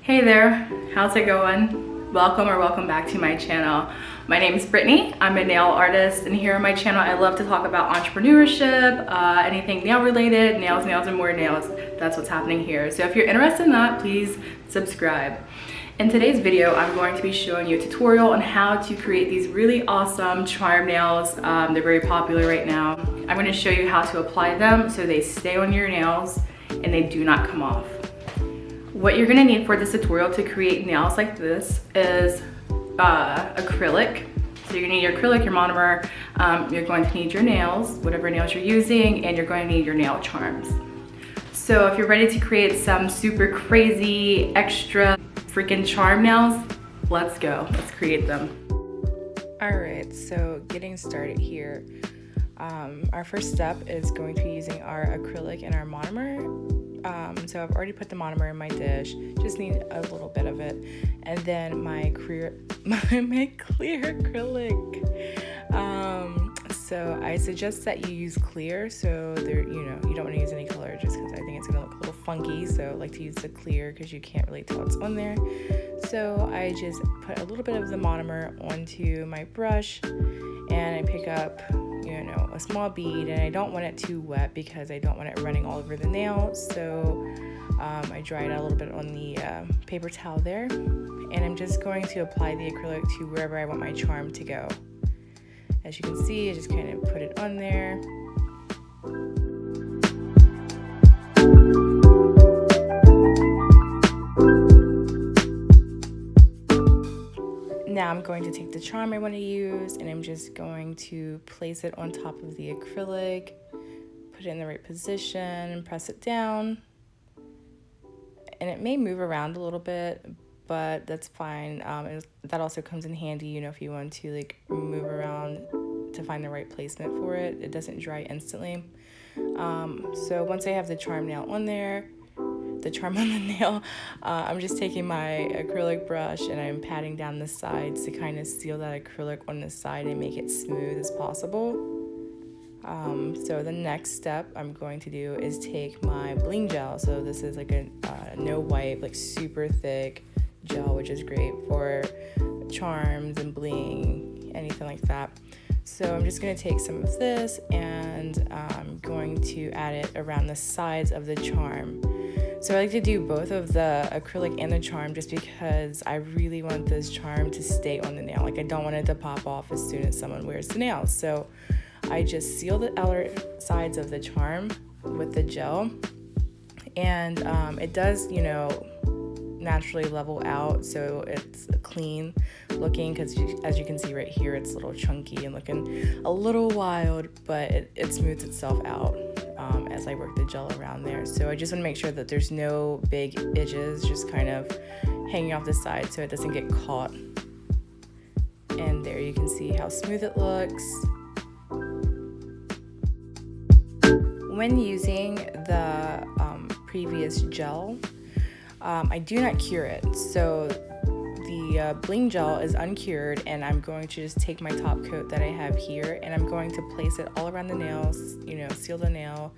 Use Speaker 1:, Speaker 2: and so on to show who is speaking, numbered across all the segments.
Speaker 1: Hey there, how's it going? Welcome back to my channel. My name is Brittany. I'm a nail artist, and here on my channel I love to talk about entrepreneurship, anything nail related, nails and more nails. That's what's happening here. So if you're interested in that, please subscribe. In today's video, I'm going to be showing you a tutorial on how to create these really awesome charm nails. They're very popular right now. I'm going to show you how to apply them so they stay on your nails and they do not come off. What you're gonna need for this tutorial to create nails like this is acrylic. So you're gonna need your acrylic, your monomer, you're going to need your nails, whatever nails you're using, and you're going to need your nail charms. So if you're ready to create some super crazy, extra freaking charm nails, let's go, let's create them. All right, so getting started here. Our first step is going to be using our acrylic and our monomer. So I've already put the monomer in my dish, just need a little bit of it, and then my clear acrylic. So I suggest that you use clear, so there, you don't want to use any color just because I think it's gonna look a little funky. So I like to use the clear because you can't really tell what's on there. So I just put a little bit of the monomer onto my brush, and I pick up a small bead, and I don't want it too wet because I don't want it running all over the nail. So I dry it out a little bit on the paper towel there, and I'm just going to apply the acrylic to wherever I want my charm to go. As you can see, I just kind of put it on there. Now I'm going to take the charm I want to use, and I'm just going to place it on top of the acrylic, put it in the right position, and press it down. And it may move around a little bit, but that's fine. That also comes in handy, if you want to move around to find the right placement for it. It doesn't dry instantly. So once I have the charm nail on there, the charm on the nail, I'm just taking my acrylic brush and I'm patting down the sides to kind of seal that acrylic on the side and make it smooth as possible. So the next step I'm going to do is take my bling gel. So this is like a no wipe, super thick gel, which is great for charms and bling, anything like that. So I'm just going to take some of this, and I'm going to add it around the sides of the charm. So I like to do both of the acrylic and the charm just because I really want this charm to stay on the nail. I don't want it to pop off as soon as someone wears the nail. So I just seal the outer sides of the charm with the gel, and it does, naturally level out, so it's clean looking, because as you can see right here, it's a little chunky and looking a little wild, but it smooths itself out as I work the gel around there. So I just want to make sure that there's no big edges just kind of hanging off the side so it doesn't get caught. And there you can see how smooth it looks. When using the previous gel, I do not cure it. So the bling gel is uncured, and I'm going to just take my top coat that I have here, and I'm going to place it all around the nails, seal the nail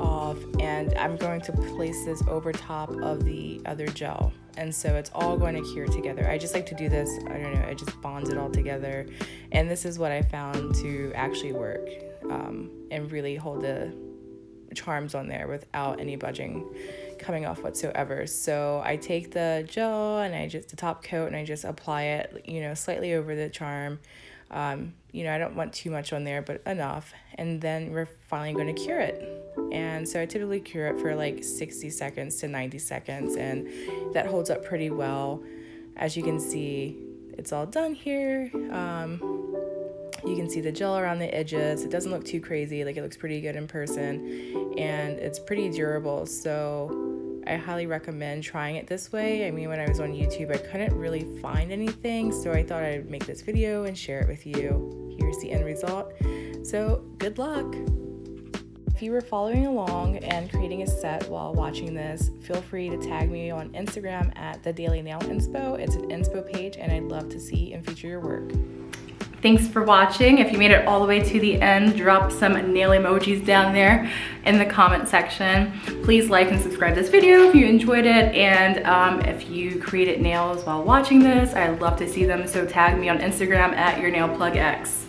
Speaker 1: off, and I'm going to place this over top of the other gel. And so it's all going to cure together. I just like to do this, it just bonds it all together. And this is what I found to actually work and really hold the charms on there without any budging coming off whatsoever. So I take the gel and the top coat, and I just apply it, slightly over the charm. I don't want too much on there, but enough. And then we're finally going to cure it. And so I typically cure it for 60 seconds to 90 seconds, and that holds up pretty well. As you can see, it's all done here. You can see the gel around the edges. It doesn't look too crazy, it looks pretty good in person, and it's pretty durable. So I highly recommend trying it this way. When I was on YouTube, I couldn't really find anything, so I thought I'd make this video and share it with you. Here's the end result. So good luck. If you were following along and creating a set while watching this, feel free to tag me on Instagram at The Daily Nail Inspo. It's an inspo page, and I'd love to see and feature your work. Thanks for watching. If you made it all the way to the end, drop some nail emojis down there in the comment section. Please like and subscribe to this video if you enjoyed it, and if you created nails while watching this, I'd love to see them, so tag me on Instagram at YourNailPlugX.